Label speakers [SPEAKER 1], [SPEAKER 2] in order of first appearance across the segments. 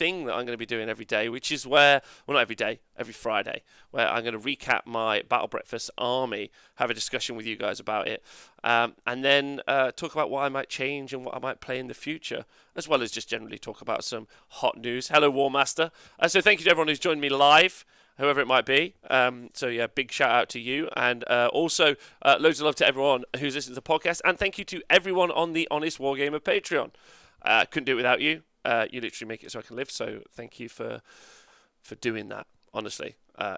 [SPEAKER 1] thing that I'm going to be doing every day, which is where, well, not every day, every Friday, where I'm going to recap my Battle Breakfast army, have a discussion with you guys about it, and then talk about what I might change and what I might play in the future, as well as just generally talk about some hot news. Hello, War Master. So thank you to everyone who's joined me live, whoever it might be. So yeah, big shout out to you, and also loads of love to everyone who's listening to the podcast, and thank you to everyone on the Honest Wargamer Patreon. Couldn't do it without you. You literally make it so I can live. So thank you for doing that. Honestly,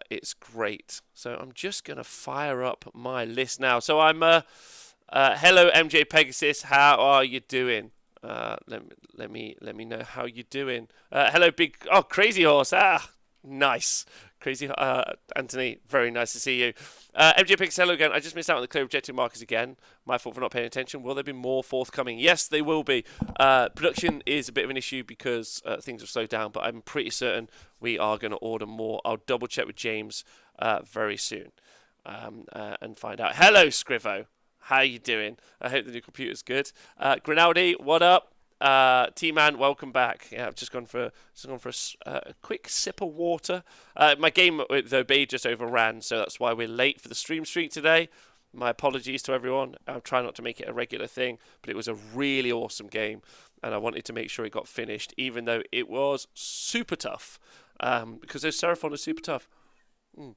[SPEAKER 1] it's great. So I'm just gonna fire up my list now. So I'm hello MJ Pegasus. How are you doing? Let me know how you're doing. Hello big Crazy Horse. Nice. Crazy Anthony, very nice to see you. MJ Pix, hello again. I just missed out on the clear objective markers again. My fault for not paying attention. Will there be more forthcoming? Yes, they will be. Production is a bit of an issue because things have slowed down, but I'm pretty certain we are going to order more. I'll double check with James very soon and find out. Hello, Scrivo. How you doing? I hope the new computer's good. Grinaldi, what up? T-Man, welcome back. Yeah, I've just gone for a quick sip of water. My game with the Bay just overran, so that's why we're late for the stream streak today. My apologies to everyone. I'll try not to make it a regular thing, but it was a really awesome game, and I wanted to make sure it got finished, even though it was super tough, because those Seraphon are super tough. I'll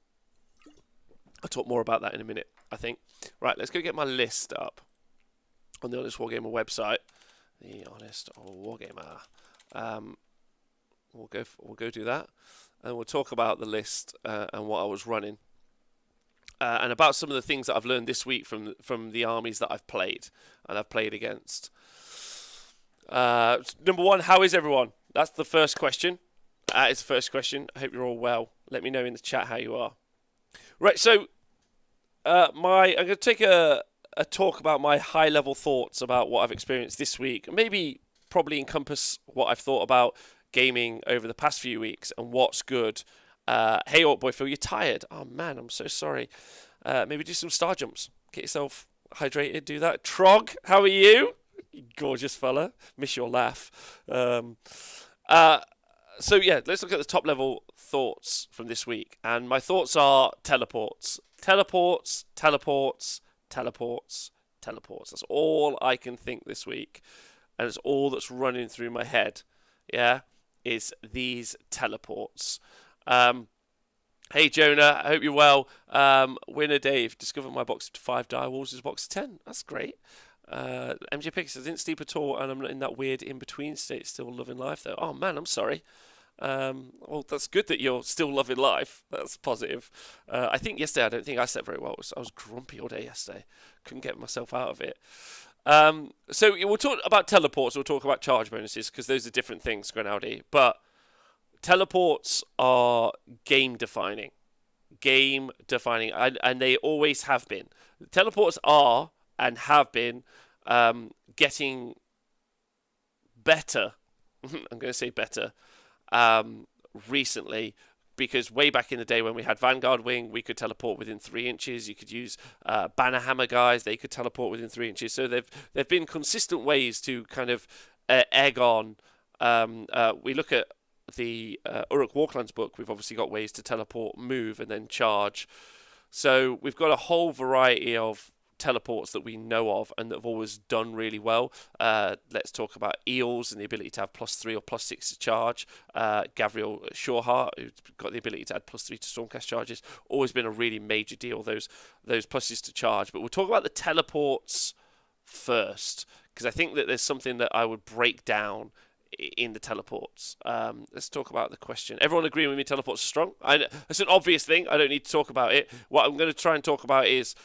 [SPEAKER 1] talk more about that in a minute, I think. Right, let's go get my list up on the Honest Wargamer website. The Honest Wargamer. We'll go do that, and we'll talk about the list and what I was running, and about some of the things that I've learned this week from the armies that I've played and I've played against. Number one, how is everyone? That's the first question. It's the first question. I hope you're all well. Let me know in the chat how you are. Right, so I'm going to take a talk about my high-level thoughts about what I've experienced this week. Maybe probably encompass what I've thought about gaming over the past few weeks and what's good. Hey, Orc Boy Phil, you're tired. Oh, man, I'm so sorry. Maybe do some star jumps. Get yourself hydrated. Do that. Trog, how are you? Gorgeous fella. Miss your laugh. So, yeah, let's look at the top-level thoughts from this week. And my thoughts are teleports. Teleports, teleports, teleports, teleports. That's all I can think this week. And it's all that's running through my head. Yeah, is these teleports. Hey, Jonah, I hope you're well. Winner Dave, discovered my box of 5 Direwolves is box of 10. That's great. MJ Pix, I didn't sleep at all, and I'm not in that weird in-between state, still loving life, though. Oh, man, I'm sorry. Well, that's good that you're still loving life. That's positive. I think yesterday, I don't think I slept very well. I was grumpy all day yesterday. Couldn't get myself out of it. So we'll talk about teleports. We'll talk about charge bonuses because those are different things, Grinaldi. But teleports are game-defining. Game-defining. And they always have been. Teleports are and have been getting better. I'm going to say better. Recently, because way back in the day when we had Vanguard Wing, we could teleport within 3 inches. You could use Banner Hammer guys; they could teleport within 3 inches. So there've been consistent ways to kind of egg on. We look at the Uruk Warclans book. We've obviously got ways to teleport, move, and then charge. So we've got a whole variety of teleports that we know of and that have always done really well. Let's talk about Eels and the ability to have +3 or +6 to charge. Gavriel Shoreheart, who's got the ability to add +3 to Stormcast charges. Always been a really major deal, those pluses to charge. But we'll talk about the teleports first, because I think that there's something that I would break down in the teleports. Let's talk about the question. Everyone agreeing with me teleports are strong? It's an obvious thing. I don't need to talk about it. What I'm going to try and talk about is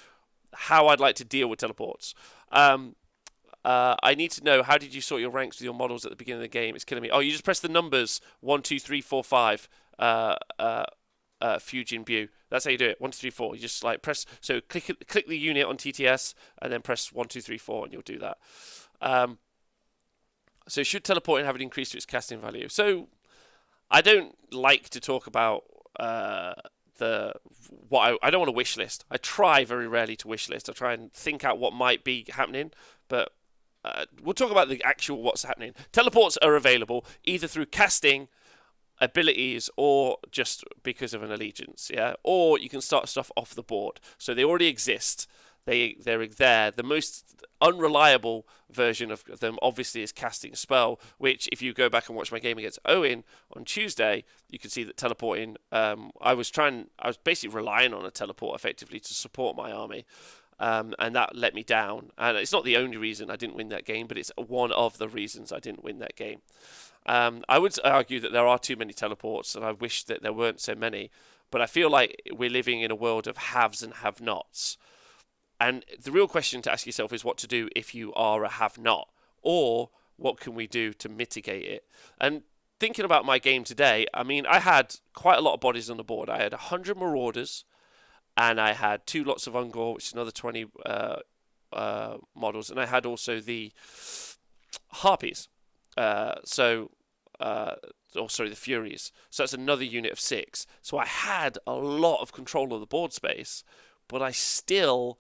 [SPEAKER 1] how I'd like to deal with teleports. I need to know, how did you sort your ranks with your models at the beginning of the game? It's killing me. Oh, you just press the numbers 1, 2, 3, 4, 5. Fujin View. That's how you do it. 1, 2, 3, 4. You just like press. So click the unit on TTS and then press 1, 2, 3, 4, and you'll do that. So should teleporting have an increase to its casting value? So I don't like to talk about I don't want to wish list. I try very rarely to wish list. I try and think out what might be happening, but we'll talk about the actual what's happening. Teleports are available either through casting abilities or just because of an allegiance, yeah? Or you can start stuff off the board. So they already exist. They're there. The most unreliable version of them obviously is casting a spell, which if you go back and watch my game against Owen on Tuesday, you can see that teleporting, I was basically relying on a teleport effectively to support my army. And that let me down. And it's not the only reason I didn't win that game, but it's one of the reasons I didn't win that game. I would argue that there are too many teleports, and I wish that there weren't so many. But I feel like we're living in a world of haves and have-nots. And the real question to ask yourself is what to do if you are a have-not, or what can we do to mitigate it? And thinking about my game today, I mean, I had quite a lot of bodies on the board. I had 100 Marauders, and I had 2 lots of Ungor, which is another 20 models, and I had also the Harpies. The Furies. So that's another unit of 6. So I had a lot of control of the board space, but I still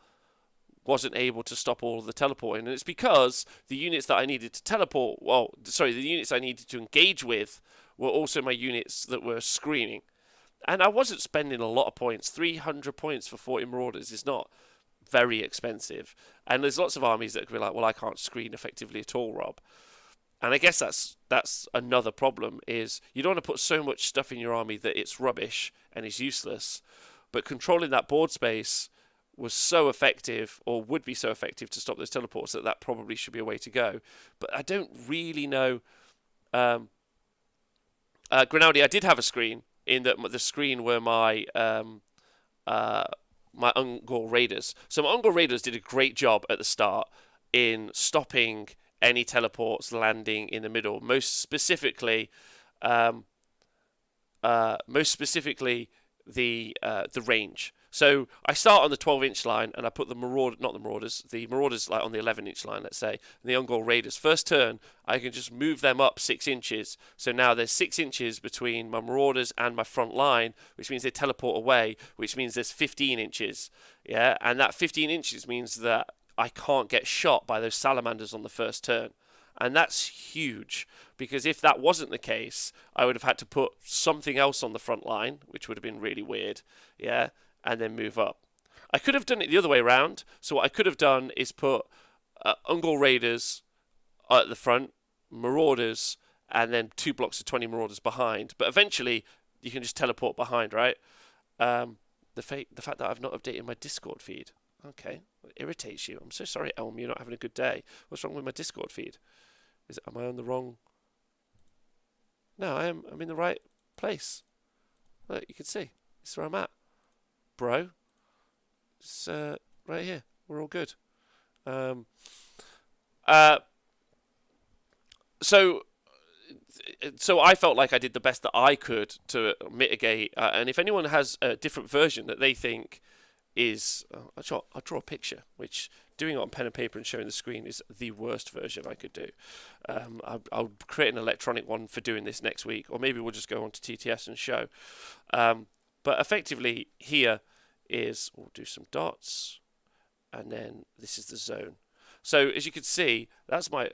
[SPEAKER 1] wasn't able to stop all of the teleporting. And it's because the units that I needed to the units I needed to engage with were also my units that were screening. And I wasn't spending a lot of points. 300 points for 40 Marauders is not very expensive. And there's lots of armies that could be like, well, I can't screen effectively at all, Rob. And I guess that's another problem, is you don't want to put so much stuff in your army that it's rubbish and is useless. But controlling that board space was so effective, or would be so effective to stop those teleports, that probably should be a way to go. But I don't really know. Grinaldi, I did have a screen, in that the screen were my my Ungor Raiders. So my Ungor Raiders did a great job at the start in stopping any teleports landing in the middle. Most specifically, the range. So I start on the 12-inch line, and I put the Marauders like on the 11-inch line, let's say, and the Ungor Raiders. First turn, I can just move them up 6 inches. So now there's 6 inches between my Marauders and my front line, which means they teleport away, which means there's 15 inches. Yeah, and that 15 inches means that I can't get shot by those salamanders on the first turn. And that's huge, because if that wasn't the case, I would have had to put something else on the front line, which would have been really weird, yeah, and then move up. I could have done it the other way around. So what I could have done is put Ungor Raiders at the front, Marauders, and then 2 blocks of 20 Marauders behind. But eventually, you can just teleport behind, right? The fact that I've not updated my Discord feed. Okay, it irritates you. I'm so sorry, Elm, you're not having a good day. What's wrong with my Discord feed? Am I on the wrong? No, I'm in the right place. Look, you can see. This is where I'm at. Bro. It's right here. We're all good. So I felt like I did the best that I could to mitigate. And if anyone has a different version that they think is, I'll draw a picture, which doing it on pen and paper and showing the screen is the worst version I could do. I'll create an electronic one for doing this next week, or maybe we'll just go on to TTS and show. But effectively here is, we'll do some dots, and then this is the zone. So as you can see, that's my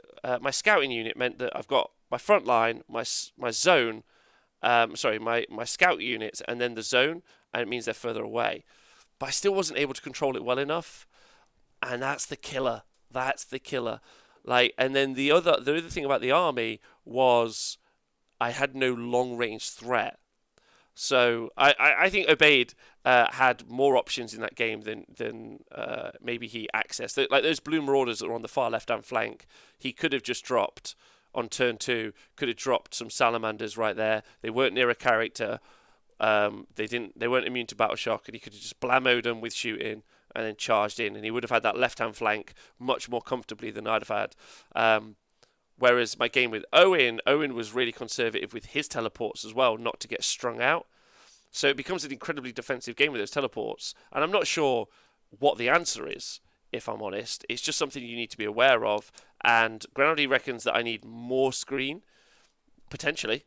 [SPEAKER 1] scouting unit meant that I've got my front line, my zone, my scout units, and then the zone, and it means they're further away. But I still wasn't able to control it well enough, and that's the killer. That's the killer. Like, and then the other thing about the army was I had no long range threat. So I think Obeid had more options in that game than maybe he accessed. Like those blue Marauders that were on the far left hand flank, he could have just dropped on turn 2. Could have dropped some salamanders right there. They weren't near a character. They weren't immune to battle shock, and he could have just blammoed them with shooting and then charged in, and he would have had that left hand flank much more comfortably than I'd have had. Whereas my game with Owen was really conservative with his teleports as well, not to get strung out. So it becomes an incredibly defensive game with those teleports. And I'm not sure what the answer is, if I'm honest. It's just something you need to be aware of. And Granaldi reckons that I need more screen. Potentially.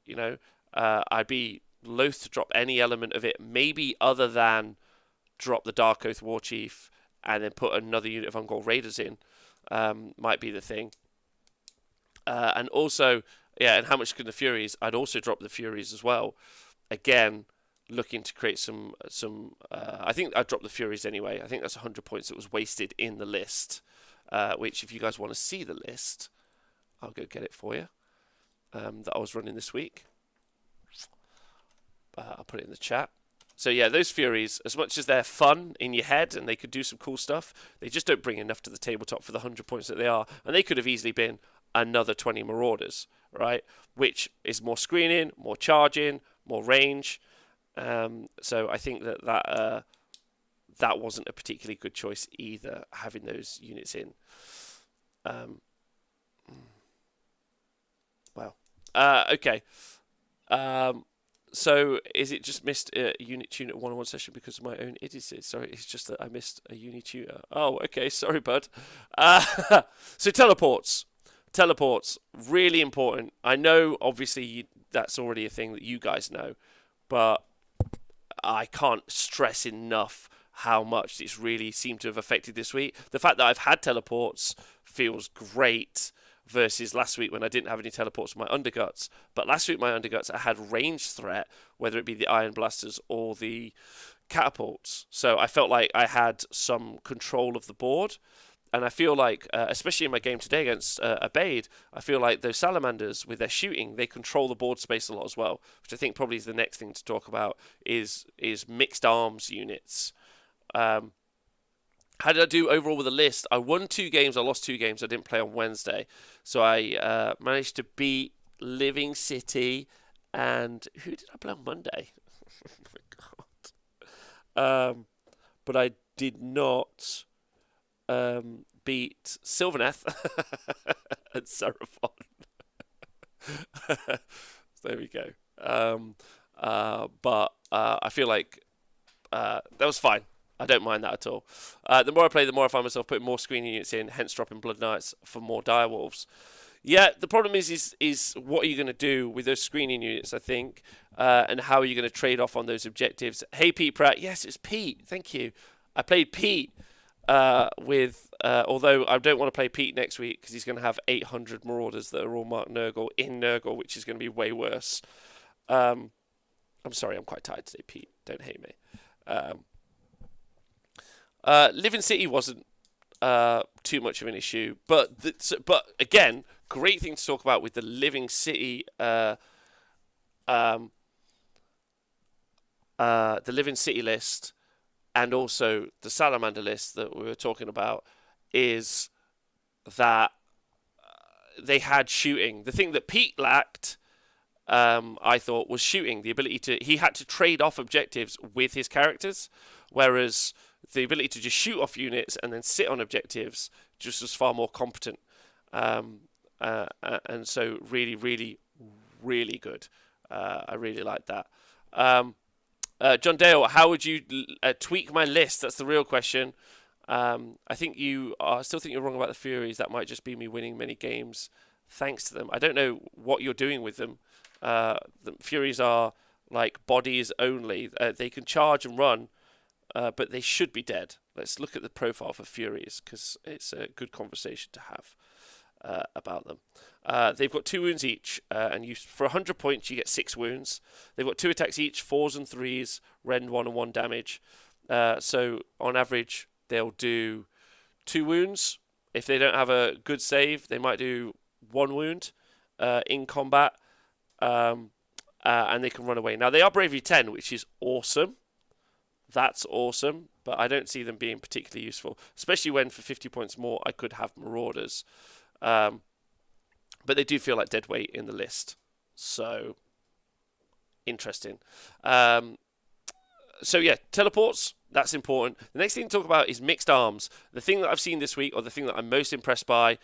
[SPEAKER 1] You know. I'd be loath to drop any element of it, maybe other than drop the Dark Oath War Chief and then put another unit of Ungor Raiders in. Might be the thing. And also, Yeah, and how much can the Furies? I'd also drop the Furies as well. Again, looking to create some. I think I'd drop the Furies anyway. I think that's 100 points that was wasted in the list. Which, if you guys want to see the list, I'll go get it for you. That I was running this week. I'll put it in the chat. So yeah, those Furies, as much as they're fun in your head and they could do some cool stuff, they just don't bring enough to the tabletop for the 100 points that they are. And they could have easily been another 20 Marauders, right? Which is more screening, more charging, more range. So I think that wasn't a particularly good choice either, having those units in. Well, okay. So is it just missed a unit tutor one-on-one session because of my own idiocy? Sorry, it's just that I missed a unit tutor. Oh, okay, sorry, bud. So teleports, really important. I know, obviously, that's already a thing that you guys know, but I can't stress enough how much it's really seemed to have affected this week. The fact that I've had teleports feels great. Versus last week when I didn't have any teleports for my underguts. But last week my underguts, I had range threat, whether it be the iron blasters or the catapults. So I felt like I had some control of the board. And I feel like, especially in my game today against Abade, I feel like those salamanders, with their shooting, they control the board space a lot as well. Which I think probably is the next thing to talk about is mixed arms units. How did I do overall with the list? I won 2 games. I lost 2 games. I didn't play on Wednesday. So I managed to beat Living City. And who did I play on Monday? Oh my God. But I did not beat Sylvaneth and Seraphon. So there we go. But I feel like that was fine. I don't mind that at all. The more I play, the more I find myself putting more screen units in, hence dropping Blood Knights for more Direwolves. Yeah, the problem is what are you going to do with those screening units, I think, and how are you going to trade off on those objectives? Hey, Pete Pratt. Yes, it's Pete. Thank you. I played Pete although I don't want to play Pete next week because he's going to have 800 Marauders that are all marked Nurgle in Nurgle, which is going to be way worse. I'm sorry, I'm quite tired today, Pete. Don't hate me. Living City wasn't too much of an issue, but again, great thing to talk about with the Living City, the Living City list, and also the Salamander list that we were talking about, is that they had shooting. The thing that Pete lacked, I thought, was shooting. The ability to, he had to trade off objectives with his characters, whereas the ability to just shoot off units and then sit on objectives just was far more competent. And so really, really, really good. I really like that. John Dale, how would you tweak my list? That's the real question. I still think you're wrong about the Furies. That might just be me winning many games thanks to them. I don't know what you're doing with them. The Furies are like bodies only. They can charge and run, but they should be dead. Let's look at the profile for Furies because it's a good conversation to have about them. They've got 2 wounds each, and for 100 points you get 6 wounds. They've got 2 attacks each, 4s and 3s, rend 1 and 1 damage. So on average they'll do 2 wounds. If they don't have a good save, they might do 1 wound in combat, and they can run away. Now they are bravery 10, which is awesome. That's awesome, but I don't see them being particularly useful, especially when for 50 points more I could have Marauders. But they do feel like dead weight in the list. So, interesting. So yeah, teleports, that's important. The next thing to talk about is mixed arms. The thing that I've seen this week, or the thing that I'm most impressed by,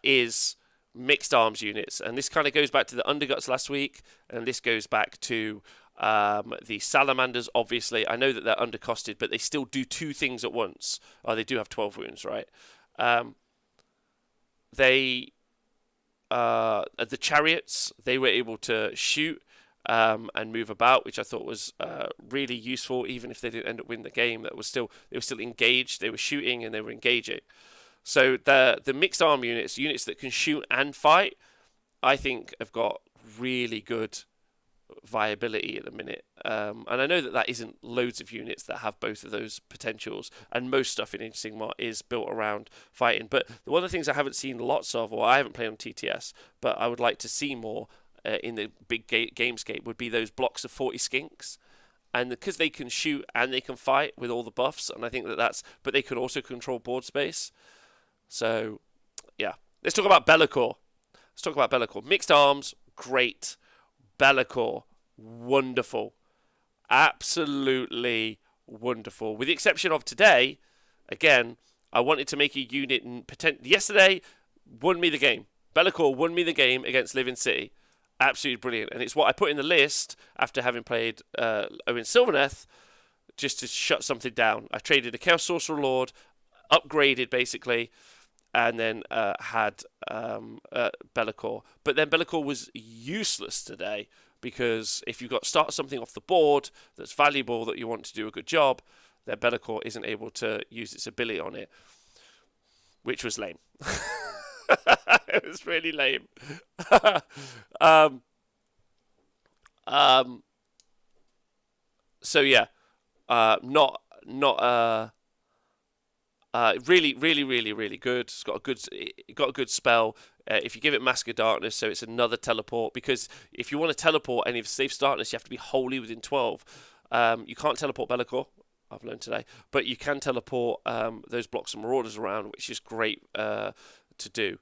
[SPEAKER 1] is mixed arms units. And this kind of goes back to the Underguts last week, and this goes back to the Salamanders, obviously. I know that they're undercosted, but they still do 2 things at once. Oh, they do have 12 wounds, right? The Chariots, they were able to shoot and move about, which I thought was really useful. Even if they didn't end up winning the game, they were still engaged. They were shooting and they were engaging. So the mixed arm units that can shoot and fight, I think have got really good viability at the minute. And I know that that isn't loads of units that have both of those potentials, and most stuff in Age of Sigmar is built around fighting. But one of the things I haven't seen lots of, or I haven't played on TTS, but I would like to see more in the big gamescape, would be those blocks of 40 skinks. And because they can shoot and they can fight with all the buffs, and I think but they can also control board space. So, yeah. Let's talk about Be'lakor. Mixed arms, great. Be'lakor, wonderful. Absolutely wonderful. With the exception of today, again, I wanted to make a unit. Yesterday, won me the game. Be'lakor won me the game against Living City. Absolutely brilliant. And it's what I put in the list after having played Owen Sylvaneth, just to shut something down. I traded a Chaos Sorcerer Lord, upgraded basically, and then had Be'lakor. But then Be'lakor was useless today, because if you've got start something off the board that's valuable, that you want to do a good job, then Be'lakor isn't able to use its ability on it, which was lame. It was really lame. So yeah, really, really, really, really good. It's got a good spell. If you give it Mask of Darkness, so it's another teleport. Because if you want to teleport any of Safe Darkness, you have to be wholly within 12. You can't teleport Be'lakor, I've learned today, but you can teleport those blocks of Marauders around, which is great to do.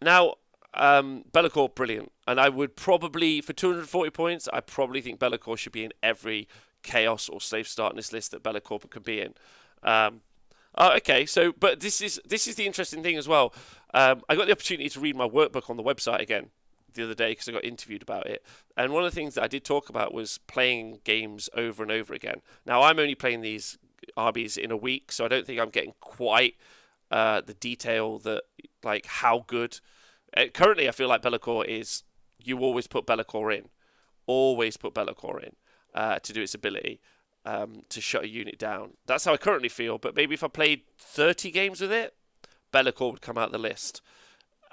[SPEAKER 1] Now, Be'lakor, brilliant. And I would probably, for 240 points, I probably think Be'lakor should be in every Chaos or Safe Darkness list that Be'lakor can be in. Okay, so, but this is the interesting thing as well. I got the opportunity to read my workbook on the website again the other day, because I got interviewed about it. And one of the things that I did talk about was playing games over and over again. Now, I'm only playing these RBs in a week, so I don't think I'm getting quite the detail that, like, how good. Currently, I feel like Be'lakor is, you always put Be'lakor in. Always put Be'lakor in to do its ability to shut a unit down. That's how I currently feel, but maybe if I played 30 games with it, Be'lakor would come out the list.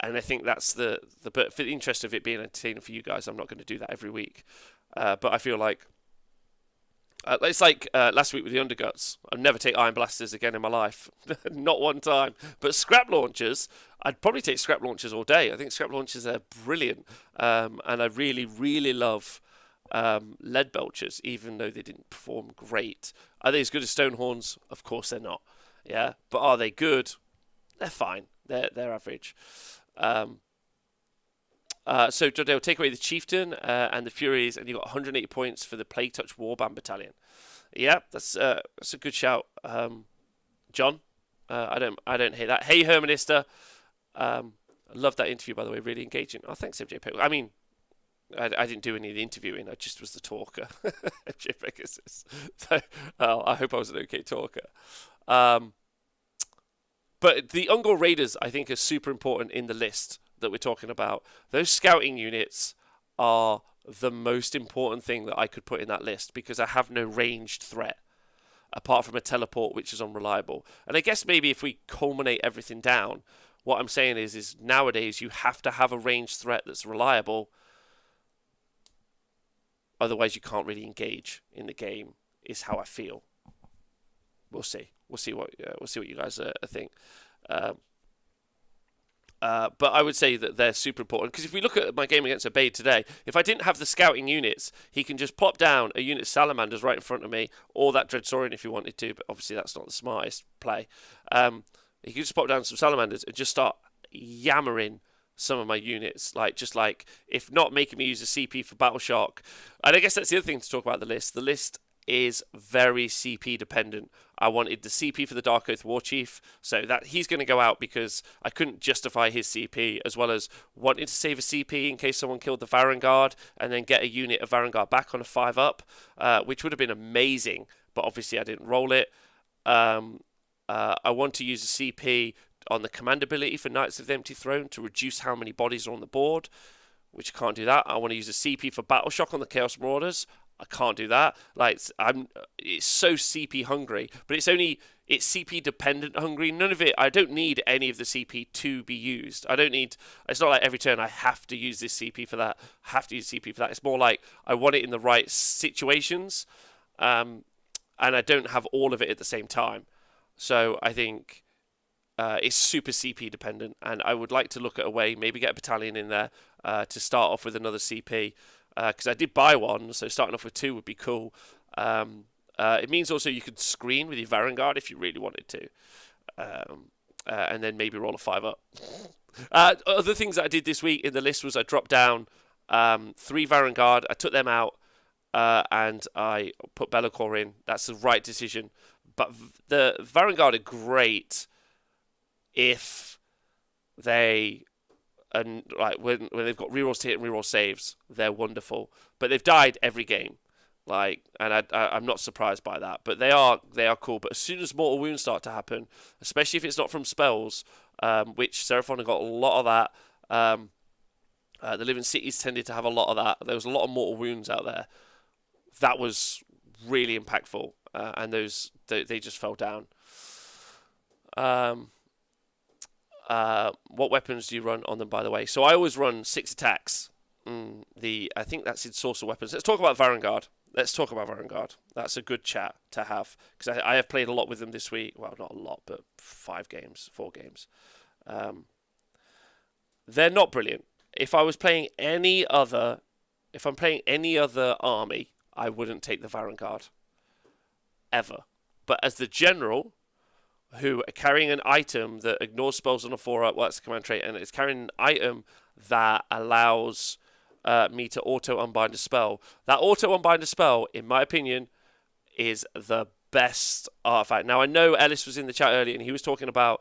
[SPEAKER 1] And I think that's but for the interest of it being entertaining for you guys, I'm not going to do that every week. But I feel like it's like last week with the Underguts. I'll never take Iron Blasters again in my life. Not one time. But Scrap Launchers, I'd probably take Scrap Launchers all day. I think Scrap Launchers are brilliant. And I really, really love Lead Belchers, even though they didn't perform great. Are they as good as Stonehorns? Of course they're not. Yeah. But are they good? They're fine. They're average. So they'll take away the Chieftain and the Furies, and you've got 180 points for the Plague Touch Warband Battalion. Yeah, that's a good shout, John. I don't hate that. Hey, Hermanista. I love that interview, by the way. Really engaging. Oh, thanks, MJ Pegasus. I mean, I didn't do any of the interviewing. I just was the talker, MJ Pegasus. So I hope I was an okay talker. But the Ungor Raiders, I think, are super important in the list that we're talking about. Those scouting units are the most important thing that I could put in that list, because I have no ranged threat apart from a teleport, which is unreliable. And I guess maybe if we culminate everything down, what I'm saying is nowadays you have to have a ranged threat that's reliable. Otherwise, you can't really engage in the game, is how I feel. We'll see. We'll see what you guys think. But I would say that they're super important, because if we look at my game against Batte today, if I didn't have the scouting units, he can just pop down a unit of Salamanders right in front of me, or that Dreadsaurian if he wanted to, but obviously that's not the smartest play. He can just pop down some Salamanders and just start yammering some of my units, like if not making me use a CP for Battle Shock. And I guess that's the other thing to talk about the list. The list is very CP dependent. I wanted the CP for the Dark Oath Warchief, so that he's going to go out because I couldn't justify his CP, as well as wanting to save a CP in case someone killed the Varangard and then get a unit of Varangard back on a 5-up, which would have been amazing, but obviously I didn't roll it. I want to use a CP on the command ability for Knights of the Empty Throne to reduce how many bodies are on the board, which I can't do that. I want to use a CP for Battle Shock on the Chaos Marauders. I can't do that. It's so CP hungry, but it's only it's CP dependent hungry. None of it. I don't need any of the CP to be used. I don't need. It's not like every turn I have to use this CP for that. Have to use CP for that. It's more like I want it in the right situations, and I don't have all of it at the same time. So I think it's super CP dependent, and I would like to look at a way, maybe get a battalion in there to start off with another CP, because I did buy one, so starting off with two would be cool. It means also you could screen with your Varangard if you really wanted to, and then maybe roll a 5 up. Other things that I did this week in the list was I dropped down 3 Varangard, I took them out, and I put Be'lakor in. That's the right decision. But the Varangard are great if they, and like when they've got rerolls to hit and reroll saves, they're wonderful. But they've died every game. And I'm not surprised by that. But they are cool. But as soon as mortal wounds start to happen, especially if it's not from spells, which Seraphon have got a lot of that. The Living Cities tended to have a lot of that. There was a lot of mortal wounds out there. That was really impactful, and they just fell down. What weapons do you run on them, by the way? So I always run 6 attacks. I think that's in Source of Weapons. Let's talk about Varangard. That's a good chat to have, because I have played a lot with them this week. Well, not a lot, but 4 games. They're not brilliant. If I'm playing any other army, I wouldn't take the Varangard ever. But as the general, who are carrying an item that ignores spells on a 4-up, well, that's the command trait, and it's carrying an item that allows me to auto-unbind a spell. That auto-unbind a spell, in my opinion, is the best artifact. Now, I know Ellis was in the chat earlier, and he was talking about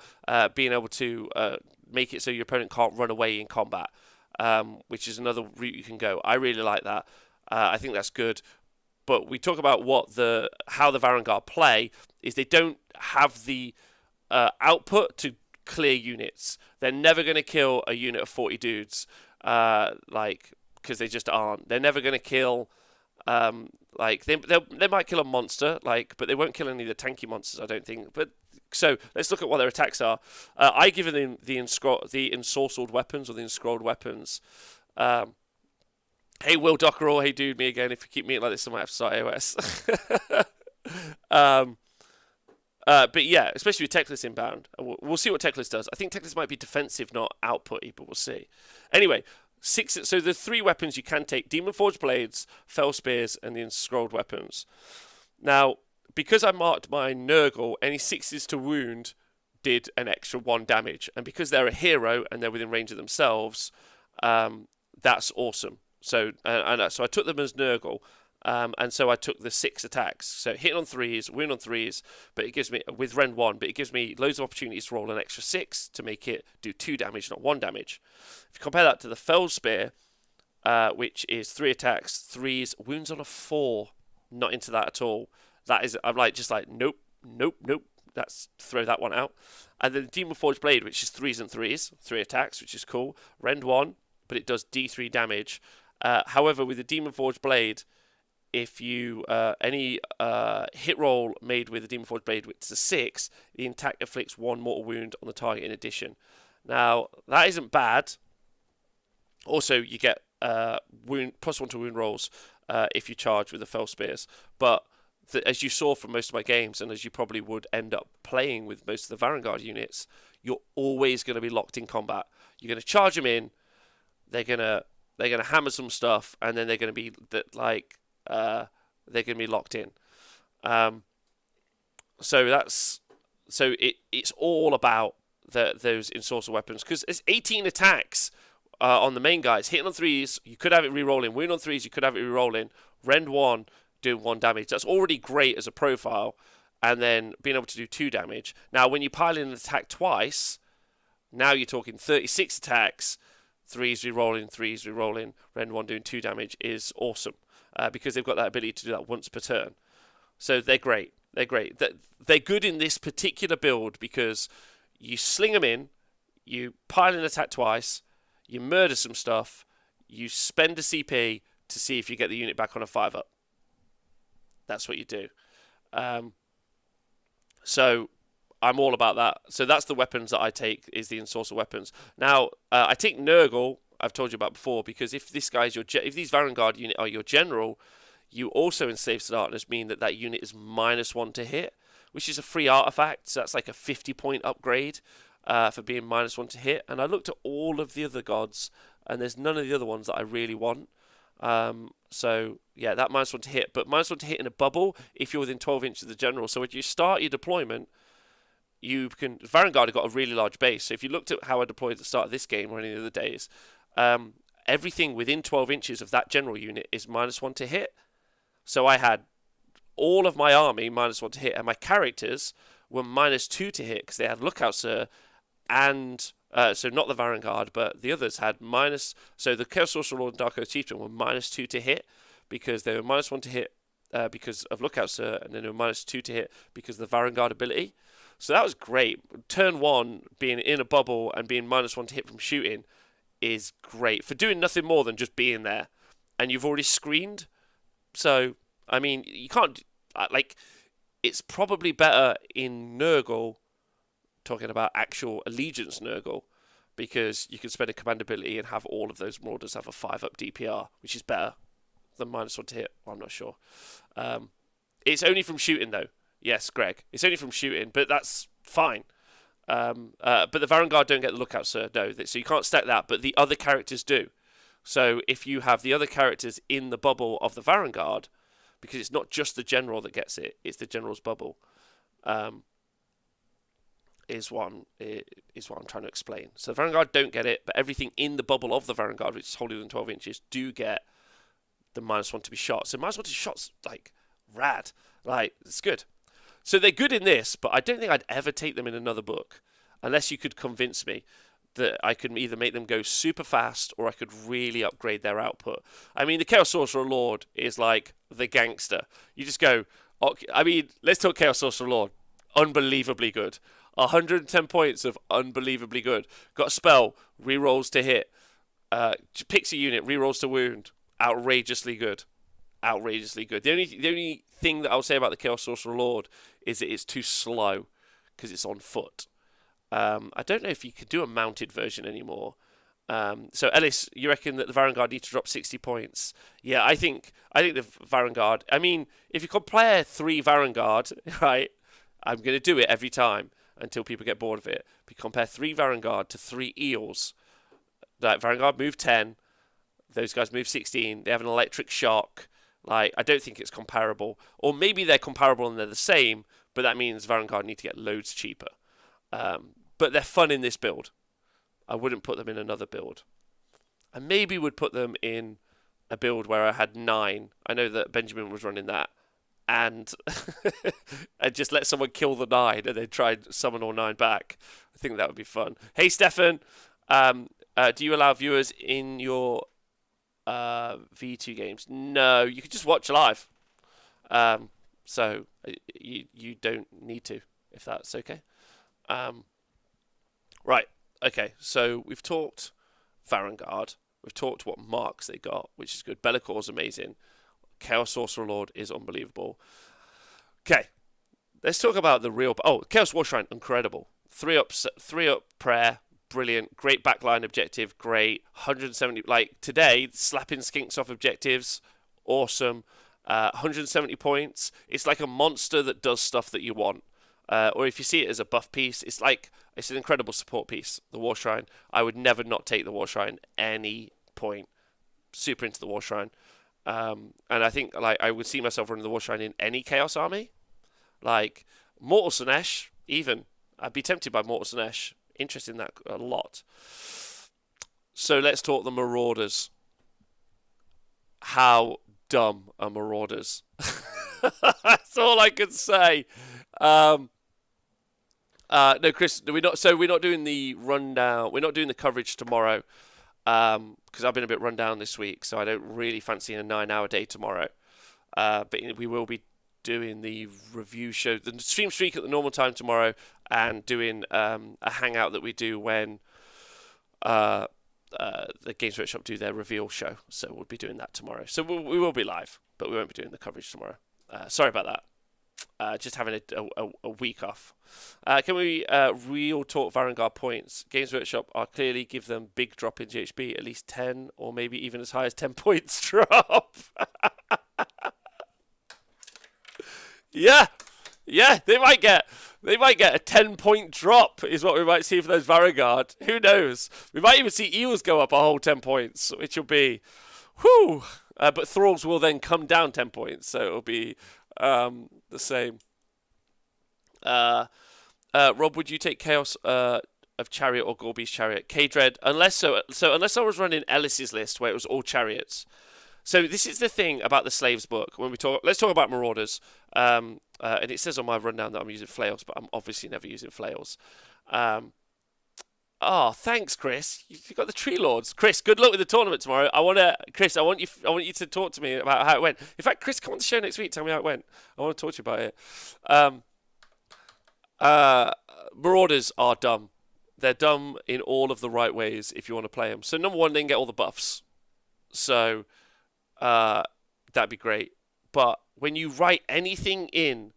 [SPEAKER 1] being able to make it so your opponent can't run away in combat, which is another route you can go. I really like that. I think that's good. But we talk about how the Varangard play is they don't have the output to clear units. They're never going to kill a unit of 40 dudes, because they just aren't. They're never going to kill, they might kill a monster, but they won't kill any of the tanky monsters, I don't think. But so let's look at what their attacks are. I give them the ensorcelled weapons or the enscrolled weapons. Hey, Will Dockerall, hey dude, me again. If you keep meeting like this, I might have to start AOS. But yeah, especially with Teclis inbound. We'll see what Teclis does. I think Teclis might be defensive, not output-y, but we'll see. Anyway, so the 3 weapons you can take: Demon Forged Blades, Fell Spears, and the Enscrolled Weapons. Now, because I marked my Nurgle, any 6s to wound did an extra 1 damage. And because they're a hero and they're within range of themselves, that's awesome. So so I took them as Nurgle, and so I took the 6 attacks. So hitting on 3s, win on 3s, but it gives me, with Rend 1, but it gives me loads of opportunities to roll an extra 6 to make it do 2 damage, not 1 damage. If you compare that to the Fell Spear, which is 3 attacks, 3s, wounds on a 4, not into that at all. That is, I'm nope. Throw that one out. And then the Demon Forged Blade, which is 3s and 3s, 3 attacks, which is cool. Rend 1, but it does D3 damage. However, with the Demon Forged Blade, if you any hit roll made with the Demon Forged Blade, which is a 6, the attack inflicts 1 mortal wound on the target in addition. Now, that isn't bad. Also, you get +1 to wound rolls if you charge with the Fell Spears. But as you saw from most of my games, and as you probably would end up playing with most of the Varangard units, you're always going to be locked in combat. You're going to charge them in. They're gonna hammer some stuff, and then they're gonna be locked in. So it's all about those ensorcelled weapons, because it's 18 attacks on the main guys. Hitting on 3s, you could have it re-rolling. Wound on 3s, you could have it re-rolling. Rend 1, doing 1 damage. That's already great as a profile, and then being able to do 2 damage. Now, when you pile in an attack twice, now you're talking 36 attacks. 3s re-rolling, Rend 1 doing 2 damage is awesome, because they've got that ability to do that once per turn. So they're great. They're good in this particular build because you sling them in, you pile in attack twice, you murder some stuff, you spend a CP to see if you get the unit back on a 5-up. That's what you do. So I'm all about that. So that's the weapons that I take, is the ensorcer weapons. Now, I take Nurgle, I've told you about before, because if this guy's if these Varangard unit are your general, you also enslave to darkness mean that unit is -1 to hit, which is a free artifact. So that's like a 50-point upgrade for being -1 to hit. And I looked at all of the other gods, and there's none of the other ones that I really want. So yeah, that -1 to hit, but -1 to hit in a bubble if you're within 12 inches of the general. So when you start your deployment, you can. Varangard have got a really large base. So if you looked at how I deployed at the start of this game or any of the days, everything within 12 inches of that general unit is -1 to hit. So I had all of my army -1 to hit, and my characters were -2 to hit because they had Lookout Sir, and so not the Varangard, but the others had minus. So the Chaos Sorcerer Lord and Dark Oath Chieftain were -2 to hit because they were -1 to hit because of Lookout Sir, and then they were -2 to hit because of the Varangard ability. So that was great. Turn 1 being in a bubble and being -1 to hit from shooting is great for doing nothing more than just being there, and you've already screened. So I mean, you can't it's probably better in Nurgle, talking about actual Allegiance Nurgle, because you can spend a command ability and have all of those Marauders have a 5-up DPR, which is better than -1 to hit. Well, I'm not sure. It's only from shooting though. Yes, Greg. It's only from shooting, but that's fine. But the Varangard don't get the Lookout Sir, no. So you can't stack that, but the other characters do. So if you have the other characters in the bubble of the Varangard, because it's not just the general that gets it, it's the general's bubble, is what I'm trying to explain. So the Varangard don't get it, but everything in the bubble of the Varangard, which is holding than 12 inches, do get the -1 to be shot. So -1 to shot's like rad. Like, it's good. So they're good in this, but I don't think I'd ever take them in another book unless you could convince me that I could either make them go super fast or I could really upgrade their output. I mean, the Chaos Sorcerer Lord is like the gangster. You just go, I mean, let's talk Chaos Sorcerer Lord. Unbelievably good. 110 points of unbelievably good. Got a spell, rerolls to hit. Picks a unit, rerolls to wound. Outrageously good. Outrageously good. The only thing that I'll say about the Chaos Sorcerer Lord is that it's too slow because it's on foot. I don't know if you could do a mounted version anymore. So Ellis, you reckon that the Varangard need to drop 60 points? Yeah, I think the Varangard. I mean, if you compare 3 Varangard, right? I'm going to do it every time until people get bored of it. If you compare 3 Varangard to 3 Eels, like Varangard move 10, those guys move 16. They have an electric shock. Like, I don't think it's comparable, or maybe they're comparable and they're the same, but that means Varangard need to get loads cheaper. But they're fun in this build. I wouldn't put them in another build. I maybe would put them in a build where I had 9. I know that Benjamin was running that. And and just let someone kill the 9 and then try and summon all 9 back. I think that would be fun. Hey, Stefan. Do you allow viewers in your V2 games? No, you can just watch live. So you don't need to, if that's okay. Right, okay, so we've talked Varangard, we've talked what marks they got, which is good. Bellacor's amazing. Chaos Sorcerer Lord is unbelievable. Okay, let's talk about the real... Oh, Chaos War Shrine, incredible. 3-up prayer, brilliant. Great backline objective, great. 170... Like, today, slapping skinks off objectives, awesome. 170 points. It's like a monster that does stuff that you want. Or if you see it as a buff piece, it's an incredible support piece, the War Shrine. I would never not take the War Shrine any point. Super into the War Shrine. And I think I would see myself running the War Shrine in any Chaos army. Like Mortal Sinesh, even. I'd be tempted by Mortal Sinesh. Interested in that a lot. So let's talk the Marauders. How dumb are Marauders? That's all I can say. No, Chris, we're not doing the rundown. We're not doing the coverage tomorrow because I've been a bit run down this week, so I don't really fancy a 9-hour day tomorrow. But we will be doing the review show, the stream streak at the normal time tomorrow, and doing a hangout that we do when the Games Workshop do their reveal show. So we'll be doing that tomorrow. So we will be live, but we won't be doing the coverage tomorrow. Sorry about that. just having a week off. Can we real talk Varangard points? Games Workshop are clearly give them big drop in GHB, at least 10 or maybe even as high as 10 points drop. Yeah, they might get a 10-point drop is what we might see for those Varangard. Who knows? We might even see Eels go up a whole 10 points, which will be, whew. But Thralls will then come down 10 points, so it'll be the same. Rob, would you take Chaos of Chariot or Gorby's Chariot? K-Dread, unless I was running Ellis's list where it was all chariots. So this is the thing about the Slaves book. Let's talk about Marauders. And it says on my rundown that I'm using flails, but I'm obviously never using flails. Oh, thanks, Chris. You got the Tree Lords. Chris, good luck with the tournament tomorrow. I want you to talk to me about how it went. In fact, Chris, come on the show next week. Tell me how it went. I want to talk to you about it. Marauders are dumb. They're dumb in all of the right ways if you want to play them. So number one, they can get all the buffs. So that'd be great. But when you write anything in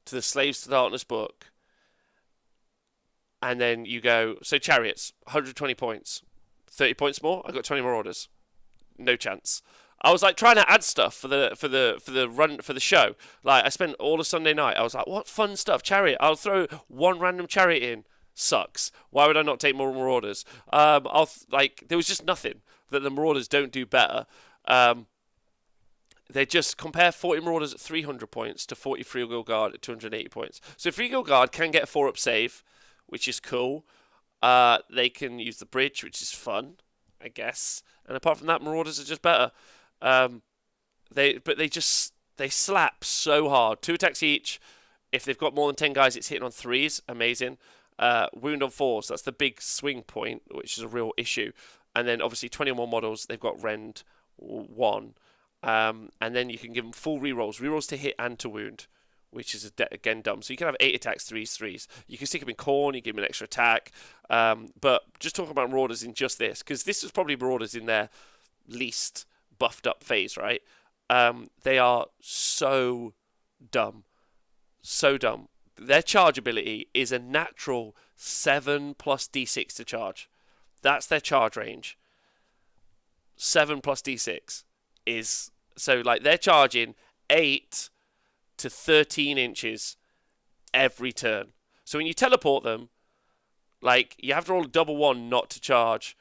[SPEAKER 1] to the Slaves to Darkness book, and then you go, so chariots, 120 points, 30 points more. I got 20 Marauders, no chance. I was like trying to add stuff for the show. Like I spent all of Sunday night. I was like, what fun stuff, chariot. I'll throw one random chariot in. Sucks. Why would I not take more Marauders? There was just nothing that the Marauders don't do better. They just compare 40 Marauders at 300 points to 40 Free Guild Guard at 280 points. So Free Guild Guard can get a 4-up save, which is cool. They can use the bridge, which is fun, I guess. And apart from that, Marauders are just better. They slap so hard. 2 attacks each. If they've got more than 10 guys, it's hitting on 3s. Amazing. Wound on 4s. That's the big swing point, which is a real issue. And then obviously 20 or more models, they've got Rend 1. And then you can give them full rerolls. Rerolls to hit and to wound, which is again dumb. So you can have 8 attacks, 3s. You can stick them in Khorne, you give them an extra attack. But just talking about Marauders in just this, because this is probably Marauders in their least buffed up phase, right? They are so dumb. So dumb. Their charge ability is a natural 7 plus D6 to charge. That's their charge range. 7 plus D6 is... So, like, they're charging 8 to 13 inches every turn. So when you teleport them, like, you have to roll a double 1 not to charge.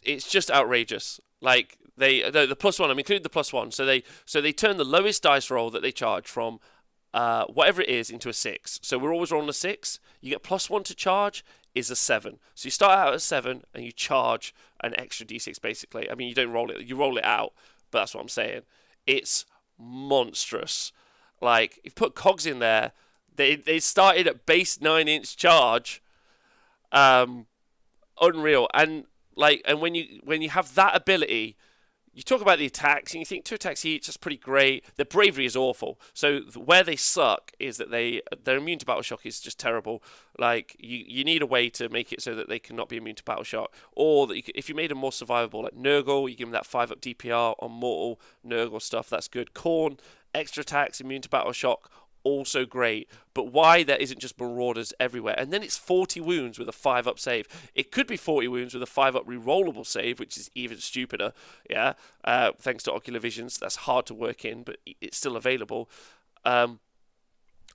[SPEAKER 1] It's just outrageous. Like, the +1, I'm including the +1. So they turn the lowest dice roll that they charge from whatever it is into a 6. So we're always rolling a 6. You get +1 to charge is a 7. So you start out at 7 and you charge an extra d6 basically. I mean, you don't roll it, you roll it out, but that's what I'm saying. It's monstrous. Like, if you put cogs in there, they started at base 9-inch charge. Unreal. And when you have that ability, you talk about the attacks and you think 2 attacks each, that's pretty great. Their bravery is awful. So where they suck is that they're immune to battle shock is just terrible. Like, you need a way to make it so that they cannot be immune to battle shock. Or that if you made them more survivable, like Nurgle, you give them that 5-up DPR on mortal Nurgle stuff, that's good. Khorne, extra attacks, immune to battle shock, also great. But why there isn't just Marauders everywhere? And then it's 40 wounds with a 5-up save. It could be 40 wounds with a 5-up rerollable save, which is even stupider. Yeah, thanks to Ocular Visions. That's hard to work in, but it's still available. And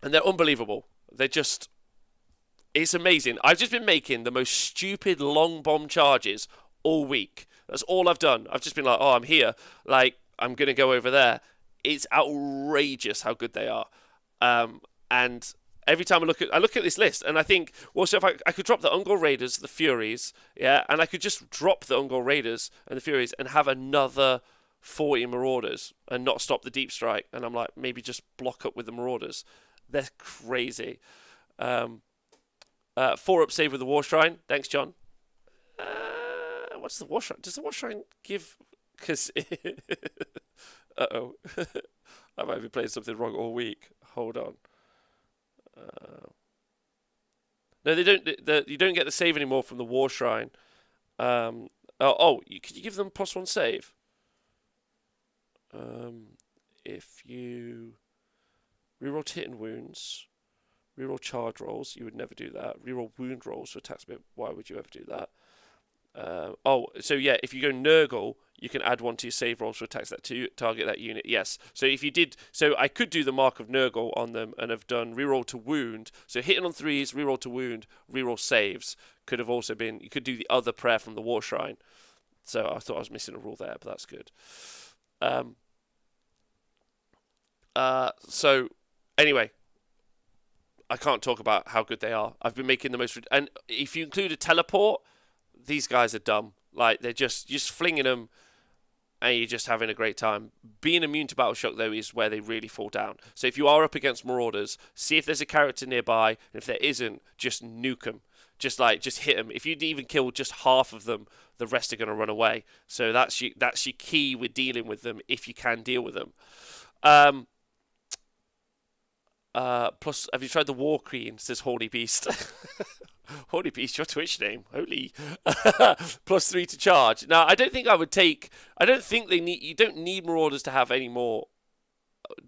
[SPEAKER 1] they're unbelievable. It's amazing. I've just been making the most stupid long bomb charges all week. That's all I've done. I've just been like, oh, I'm here. Like, I'm going to go over there. It's outrageous how good they are. And every time I look at this list and I think, well, so if I could drop the Ungol Raiders, the Furies, yeah, and I could just drop the Ungol Raiders and the Furies and have another 40 Marauders and not stop the Deep Strike. And I'm like, maybe just block up with the Marauders. They're crazy. 4-up save with the War Shrine. Thanks, John. What's the War Shrine? Does the War Shrine give... Because... Uh-oh. I might be playing something wrong all week. Hold on. No, they don't. You don't get the save anymore from the War Shrine. Could you give them +1 save? if you reroll hit and wounds, reroll charge rolls, you would never do that. Reroll wound rolls for attack speed. Why would you ever do that? So yeah, if you go Nurgle, you can add one to your save rolls for attacks that to target that unit. Yes. So if you did, so I could do the Mark of Nurgle on them and have done reroll to wound. So hitting on 3s, reroll to wound, reroll saves. Could have also been, you could do the other prayer from the War Shrine. So I thought I was missing a rule there, but that's good. So anyway, I can't talk about how good they are. I've been making the most, and if you include a teleport, these guys are dumb. Like, they're just flinging them, and you're just having a great time. Being immune to Battle Shock, though, is where they really fall down. So if you are up against Marauders, see if there's a character nearby, and if there isn't, just nuke them. Just hit them. If you even kill just half of them, the rest are going to run away. So that's your key with dealing with them, if you can deal with them. Plus, have you tried the War Queen? Says Horny Beast. Horny Beast, your Twitch name. Holy. +3 to charge. Now, I don't think I would take. I don't think they need. You don't need Marauders to have any more.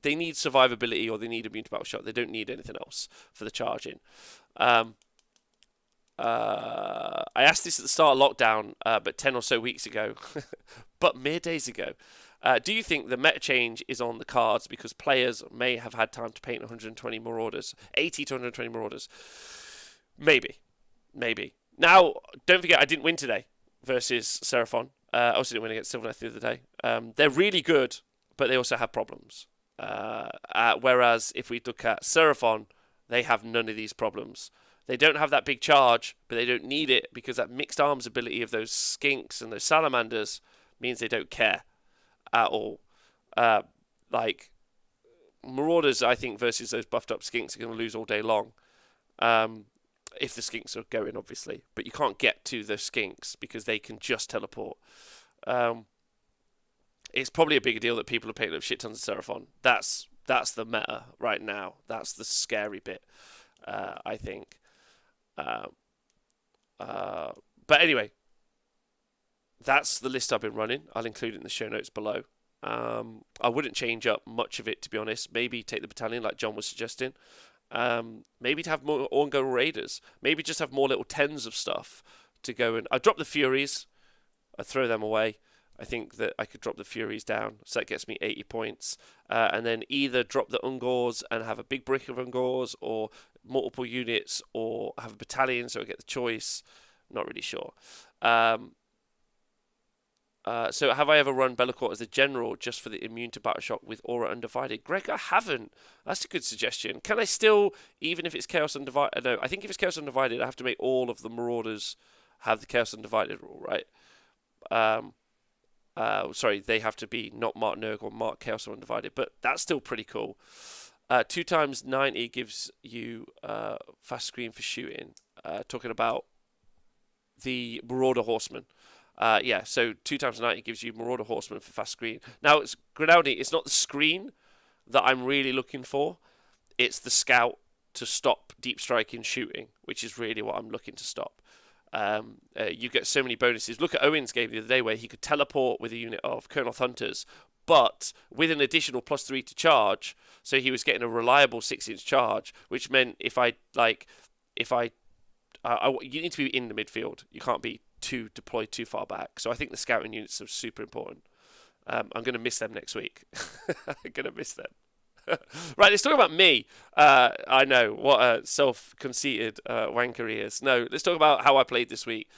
[SPEAKER 1] They need survivability, or they need immune to battle shock. They don't need anything else for the charging. I asked this at the start of lockdown, but 10 or so weeks ago, but mere days ago. Do you think the meta change is on the cards because players may have had time to paint 120 Marauders, 80 to 120 Marauders? Maybe. Now, don't forget, I didn't win today versus Seraphon. I also didn't win against Sylvaneth the other day. They're really good, but they also have problems. Whereas if we look at Seraphon, they have none of these problems. They don't have that big charge, but they don't need it because that mixed arms ability of those skinks and those salamanders means they don't care at all. Like Marauders, I think, versus those buffed up skinks are going to lose all day long. If the skinks are going, obviously. But you can't get to the skinks because they can just teleport. It's probably a bigger deal that people are picking up shit tons of Seraphon. That's the meta right now. That's the scary bit, I think. But anyway, that's the list I've been running. I'll include it in the show notes below. I wouldn't change up much of it, to be honest. Maybe take the battalion like John was suggesting. Maybe to have more ongoing raiders. Maybe just have more little tens of stuff to go and... I drop the Furies. I throw them away. I think that I could drop the Furies down. So that gets me 80 points. And then either drop the Ungors and have a big brick of Ungors, or multiple units, or have a battalion so I get the choice. Not really sure. So have I ever run Bellacourt as a general just for the immune to battle shock with aura undivided? Greg, I haven't. That's a good suggestion. Can I still, even if it's chaos undivided? No, I think if it's chaos undivided, I have to make all of the Marauders have the chaos undivided rule, right? Sorry, they have to be not Mark Nurgle or Mark Chaos Undivided, but that's still pretty cool. 2 times 90 gives you fast screen for shooting. Talking about the Marauder Horseman. Yeah, so 2 times 90 gives you Marauder Horseman for fast screen. Now, it's Grinaldi, it's not the screen that I'm really looking for. It's the scout to stop deep striking shooting, which is really what I'm looking to stop. You get so many bonuses. Look at Owen's game the other day where he could teleport with a unit of Colonel Hunters, but with an additional +3 to charge, so he was getting a reliable 6-inch charge, which meant you need to be in the midfield. You can't be deployed too far back. So I think the scouting units are super important. I'm going to miss them next week. I'm going to miss them. Right, let's talk about me. I know, what a self-conceited wanker he is. No, let's talk about how I played this week.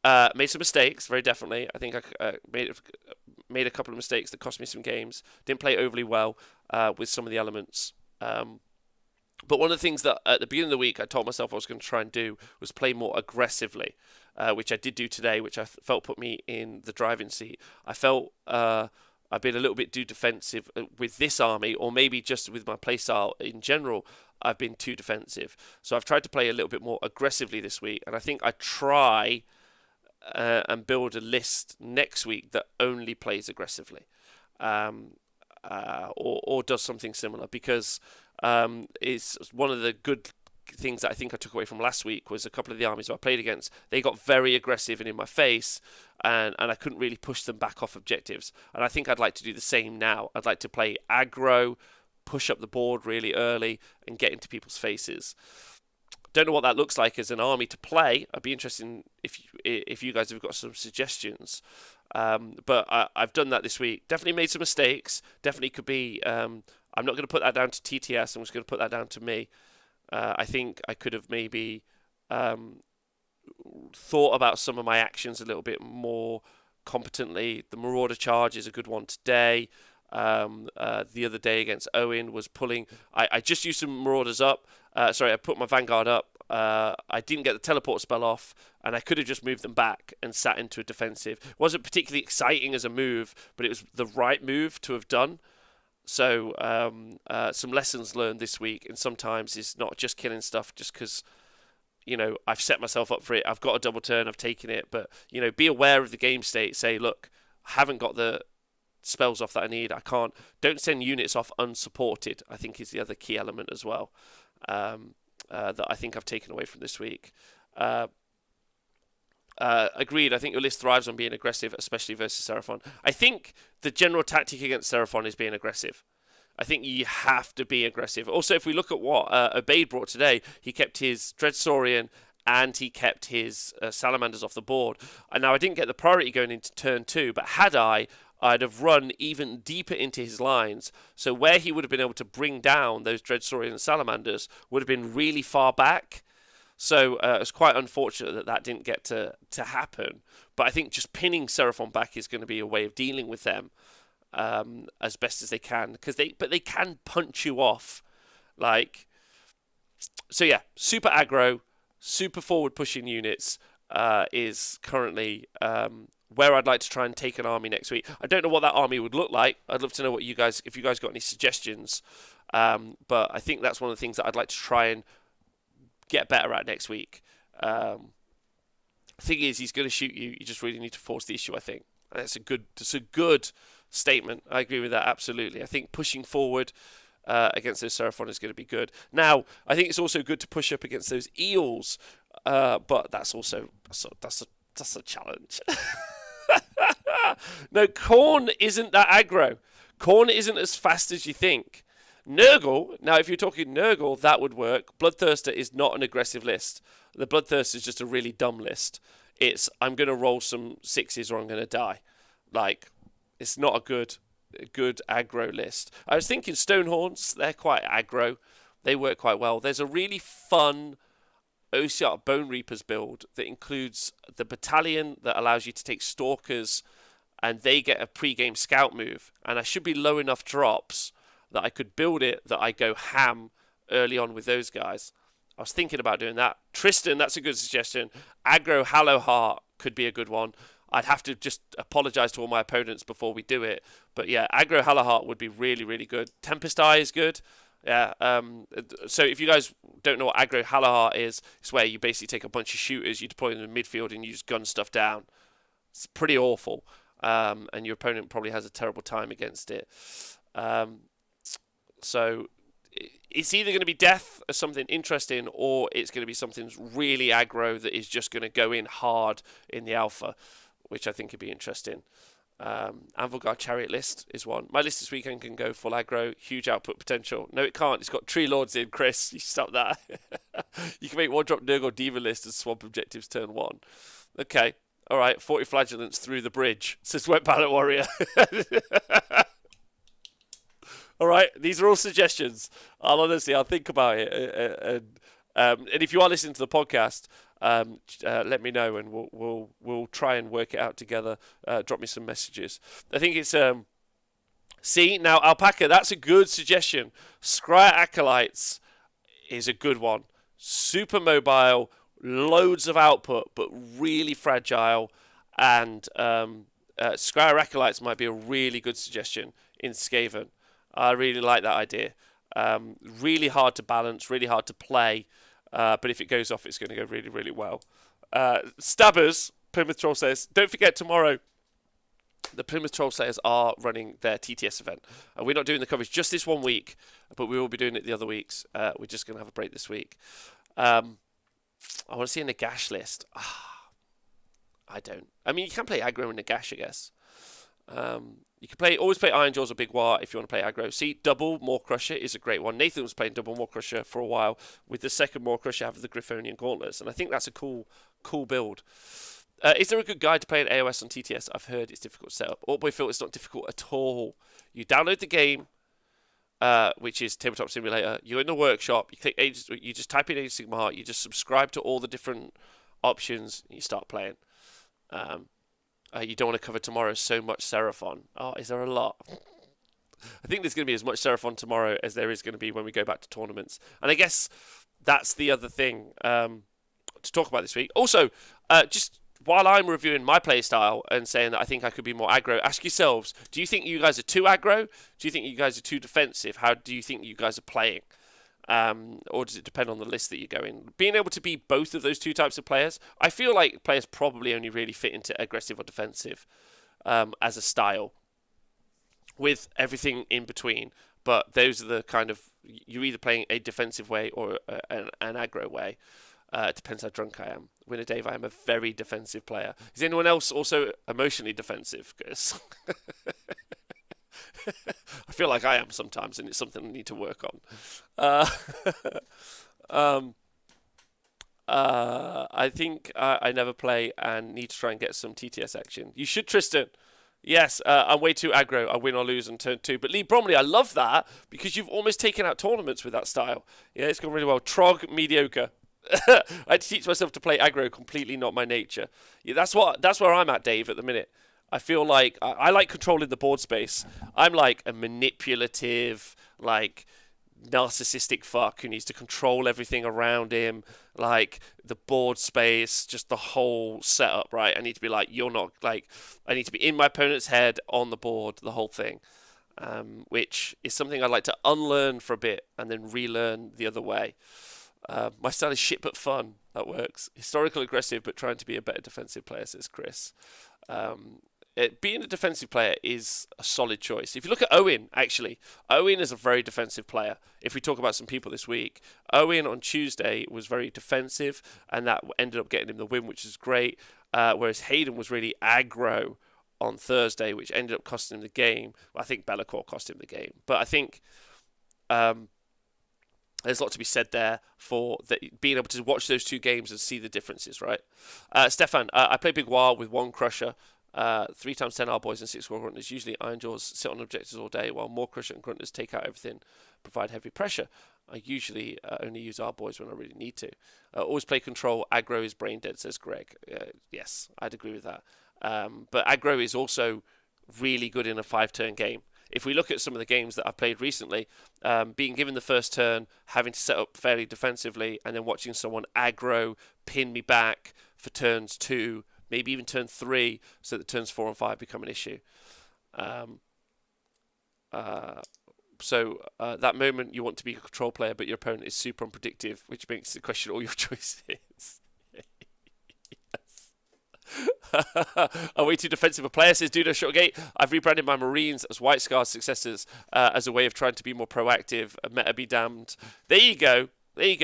[SPEAKER 1] Made some mistakes, very definitely. I think I made a couple of mistakes that cost me some games. Didn't play overly well with some of the elements. But one of the things that at the beginning of the week I told myself I was going to try and do was play more aggressively, which I did do today, which I felt put me in the driving seat. I felt... I've been a little bit too defensive with this army, or maybe just with my playstyle in general, I've been too defensive. So I've tried to play a little bit more aggressively this week, and I think I try and build a list next week that only plays aggressively, or does something similar, because it's one of the good things that I think I took away from last week was a couple of the armies I played against. They got very aggressive and in my face, and I couldn't really push them back off objectives. And I think I'd like to do the same now. I'd like to play aggro, push up the board really early, and get into people's faces. Don't know what that looks like as an army to play. I'd be interested in if you guys have got some suggestions. But I've done that this week. Definitely made some mistakes. Definitely could be. I'm not going to put that down to TTS. I'm just going to put that down to me. I think I could have maybe thought about some of my actions a little bit more competently. The Marauder charge is a good one today. The other day against Owen was pulling. I just used some Marauders up. I put my Vanguard up. I didn't get the teleport spell off, and I could have just moved them back and sat into a defensive. It wasn't particularly exciting as a move, but it was the right move to have done. So some lessons learned this week, and sometimes it's not just killing stuff just because, I've set myself up for it. I've got a double turn, I've taken it, but, be aware of the game state. Say, look, I haven't got the spells off that I need. I can't. Don't send units off unsupported, I think is the other key element as well, that I think I've taken away from this week. Agreed. I think your list thrives on being aggressive, especially versus Seraphon. I think the general tactic against Seraphon is being aggressive. I think you have to be aggressive. Also, if we look at what Obeid brought today, he kept his Dreadsaurian and he kept his Salamanders off the board. And now I didn't get the priority going into turn 2, but had I'd have run even deeper into his lines. So where he would have been able to bring down those Dreadsaurian and Salamanders would have been really far back. So it's quite unfortunate that didn't get to happen. But I think just pinning Seraphon back is going to be a way of dealing with them as best as they can. But they can punch you off. So yeah, super aggro, super forward pushing units is currently where I'd like to try and take an army next week. I don't know what that army would look like. I'd love to know if you guys got any suggestions. But I think that's one of the things that I'd like to try and get better at next week. Thing is, he's going to shoot you. You just really need to force the issue, I think. And that's a good statement. I agree with that absolutely. I think pushing forward against those Seraphon is going to be good. Now, I think it's also good to push up against those eels, but that's a challenge. No, Khorne isn't that aggro. Khorne isn't as fast as you think. Nurgle, now if you're talking Nurgle, that would work. Bloodthirster is not an aggressive list. The Bloodthirster is just a really dumb list. It's, I'm going to roll some 6s or I'm going to die. It's not a good aggro list. I was thinking Stonehorns, they're quite aggro. They work quite well. There's a really fun OCR Bone Reapers build that includes the battalion that allows you to take Stalkers, and they get a pre-game scout move. And I should be low enough drops that I could build it that I go ham early on with those guys. I was thinking about doing that. Tristan, that's a good suggestion. Aggro Hallow Heart could be a good one. I'd have to just apologise to all my opponents before we do it. But yeah, aggro Hallow Heart would be really, really good. Tempest Eye is good. Yeah. So if you guys don't know what aggro Hallow Heart is, it's where you basically take a bunch of shooters, you deploy them in midfield and you just gun stuff down. It's pretty awful. And your opponent probably has a terrible time against it. So it's either going to be death or something interesting, or it's going to be something really aggro that is just going to go in hard in the alpha, which I think would be interesting. Anvilgar Chariot list is one. My list this weekend can go full aggro, huge output potential. No, it can't. It's got Tree Lords in, Chris. You stop that. You can make one-drop Nurgle Diva list and swamp objectives turn 1. Okay. All right. 40 Flagellants through the bridge, says Wet Pallet Warrior. All right, these are all suggestions. I'll think about it. And if you are listening to the podcast, let me know, and we'll try and work it out together. Drop me some messages. I think it's see now Alpaca. That's a good suggestion. Scryer Acolytes is a good one. Super mobile, loads of output, but really fragile. And Scryer Acolytes might be a really good suggestion in Skaven. I really like that idea. Really hard to balance, really hard to play. But if it goes off, it's going to go really, really well. Stabbers, Plymouth Troll says, don't forget tomorrow. the Plymouth Troll Slayers are running their TTS event. We're not doing the coverage just this 1 week, but we will be doing it the other weeks. We're just going to have a break this week. I want to see a Nagash list. I don't. I mean, you can play aggro and Nagash, I guess. You can always play Iron Jaws or Big War if you want to play aggro. See, double Maw Crusher is a great one. Nathan was playing double Maw Crusher for a while. With the second Maw Crusher, have the Griffonian Gauntlets, and I think that's a cool build. Is there a good guide to play an AOS on TTS? I've heard it's difficult to set up. Boy Phil, it's not difficult at all. You download the game, which is Tabletop Simulator. You're in the workshop. You click you just type in Age of Sigmar Heart. You just subscribe to all the different options. And you start playing. You don't want to cover tomorrow so much Seraphon. Oh, is there a lot? I think there's going to be as much Seraphon tomorrow as there is going to be when we go back to tournaments. And I guess that's the other thing to talk about this week. Also, just while I'm reviewing my play style and saying that I think I could be more aggro, ask yourselves, do you think you guys are too aggro? Do you think you guys are too defensive? How do you think you guys are playing? Or does it depend on the list that you go in? Being able to be both of those two types of players, I feel like players probably only really fit into aggressive or defensive as a style, with everything in between. But those are the kind of, you're either playing a defensive way or an aggro way. It depends how drunk I am. Winner Dave, I am a very defensive player. Is anyone else also emotionally defensive? Because I feel like I am sometimes, and it's something I need to work on. I think I never play and need to try and get some TTS action. You should, Tristan. Yes, I'm way too aggro. I win or lose on turn 2. But Lee Bromley, I love that because you've almost taken out tournaments with that style. Yeah, it's gone really well. Trog, mediocre. I had to teach myself to play aggro, completely not my nature. Yeah, that's where I'm at, Dave, at the minute. I feel like I like controlling the board space. I'm like a manipulative, like narcissistic fuck who needs to control everything around him, like the board space, just the whole setup, right? I need to be like, you're not, like, I need to be in my opponent's head on the board, the whole thing, which is something I'd like to unlearn for a bit and then relearn the other way. My style is shit but fun. That works. Historical aggressive but trying to be a better defensive player, says Chris. Being a defensive player is a solid choice. If you look at Owen, actually, Owen is a very defensive player. If we talk about some people this week, Owen on Tuesday was very defensive, and that ended up getting him the win, which is great. Whereas Hayden was really aggro on Thursday, which ended up costing him the game. Well, I think Bellacore cost him the game. But I think there's a lot to be said there for being able to watch those two games and see the differences, right? Stefan, I play Big War with one Crusher. 3 times 10 R-Boys and 6 Grunters. Usually Iron Jaws sit on objectives all day, while more Crusher and Grunters take out everything, provide heavy pressure. I usually only use R-Boys when I really need to. Always play control. Aggro is brain dead, says Greg. Yes, I'd agree with that. But aggro is also really good in a 5-turn game. If we look at some of the games that I've played recently, being given the first turn, having to set up fairly defensively, and then watching someone aggro, pin me back for turns 2, maybe even turn 3, so that turns 4 and 5 become an issue. So that moment you want to be a control player, but your opponent is super unpredictable, which makes the question all your choices. I'm way too defensive a player, says Dudo Shotgate. I've rebranded my Marines as White Scar successors as a way of trying to be more proactive. Meta be damned. There you go.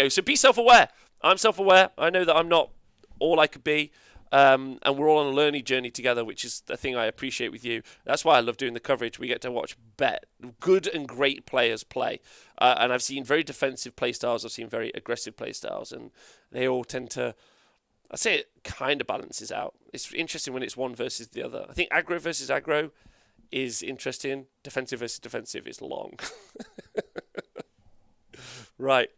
[SPEAKER 1] So be self-aware. I'm self-aware. I know that I'm not all I could be. And we're all on a learning journey together, which is the thing I appreciate with you. That's why I love doing the coverage. We get to watch good and great players play. And I've seen very defensive play styles. I've seen very aggressive play styles. And they all tend to, I'd say it kind of balances out. It's interesting when it's one versus the other. I think aggro versus aggro is interesting. Defensive versus defensive is long. Right.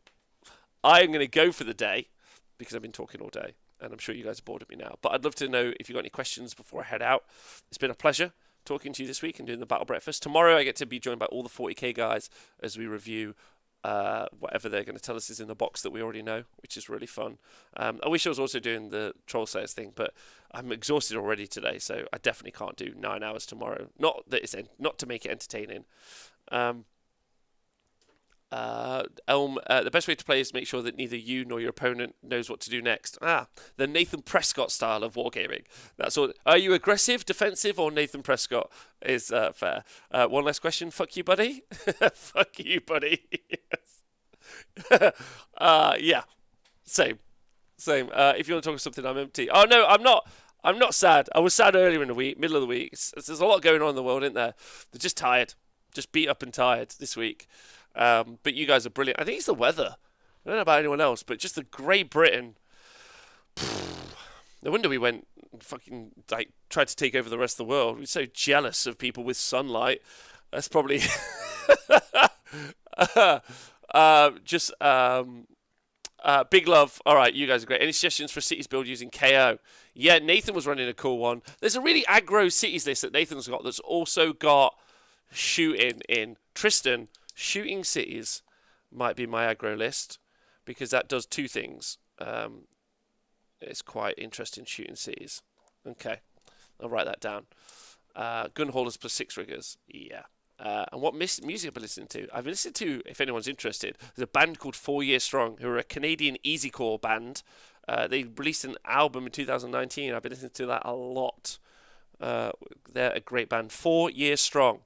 [SPEAKER 1] I'm going to go for the day because I've been talking all day. And I'm sure you guys are bored of me now. But I'd love to know if you've got any questions before I head out. It's been a pleasure talking to you this week and doing the Battle Breakfast. Tomorrow I get to be joined by all the 40k guys as we review whatever they're going to tell us is in the box that we already know, which is really fun. I wish I was also doing the Troll Slayers thing, but I'm exhausted already today, so I definitely can't do 9 hours tomorrow. Not to make it entertaining. Elm, the best way to play is to make sure that neither you nor your opponent knows what to do next. The Nathan Prescott style of wargaming. That's all. Are you aggressive, defensive, or Nathan Prescott is fair? One last question. Fuck you, buddy. Fuck you, buddy. Yeah. Same. Same. If you want to talk something, I'm empty. Oh no, I'm not. I'm not sad. I was sad earlier in the week, middle of the week. There's a lot going on in the world, isn't there? They're just tired, just beat up and tired this week. But you guys are brilliant. I think it's the weather. I don't know about anyone else, but just the Great Britain. No wonder we went fucking like tried to take over the rest of the world. We're so jealous of people with sunlight. That's probably just big love. All right, you guys are great. Any suggestions for cities build using KO? Yeah, Nathan was running a cool one. There's a really aggro cities list that Nathan's got that's also got shooting in. Tristan, shooting cities might be my aggro list because that does two things. It's quite interesting shooting cities. Okay, I'll write that down. Gun holders plus six riggers. Yeah. And what music I've been listening to? I've been listening to, if anyone's interested, there's a band called 4 Year Strong, who are a Canadian easycore band. They released an album in 2019. I've been listening to that a lot. They're a great band. 4 Year Strong.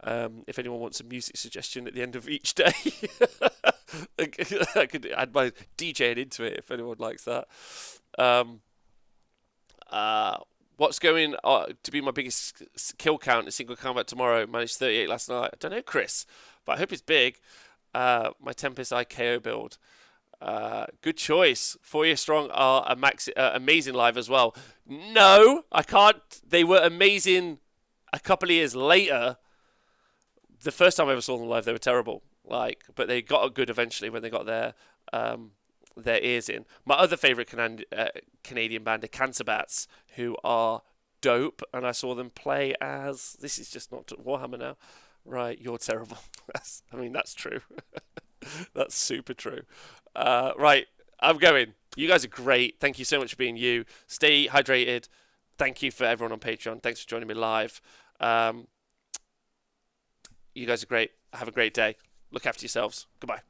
[SPEAKER 1] If anyone wants a music suggestion at the end of each day, I could add my DJing into it if anyone likes that. What's going to be my biggest kill count in single combat tomorrow? Managed 38 last night. I don't know, Chris, but I hope it's big. My Tempest IKO build. Good choice. 4 Year Strong are amazing live as well. No, I can't. They were amazing a couple of years later. The first time I ever saw them live, they were terrible. But they got good eventually when they got their ears in. My other favourite Canadian band are Cancer Bats, who are dope, and I saw them play as... This is just not Warhammer now. Right, you're terrible. That's true. That's super true. Right, I'm going. You guys are great. Thank you so much for being you. Stay hydrated. Thank you for everyone on Patreon. Thanks for joining me live. You guys are great. Have a great day. Look after yourselves. Goodbye.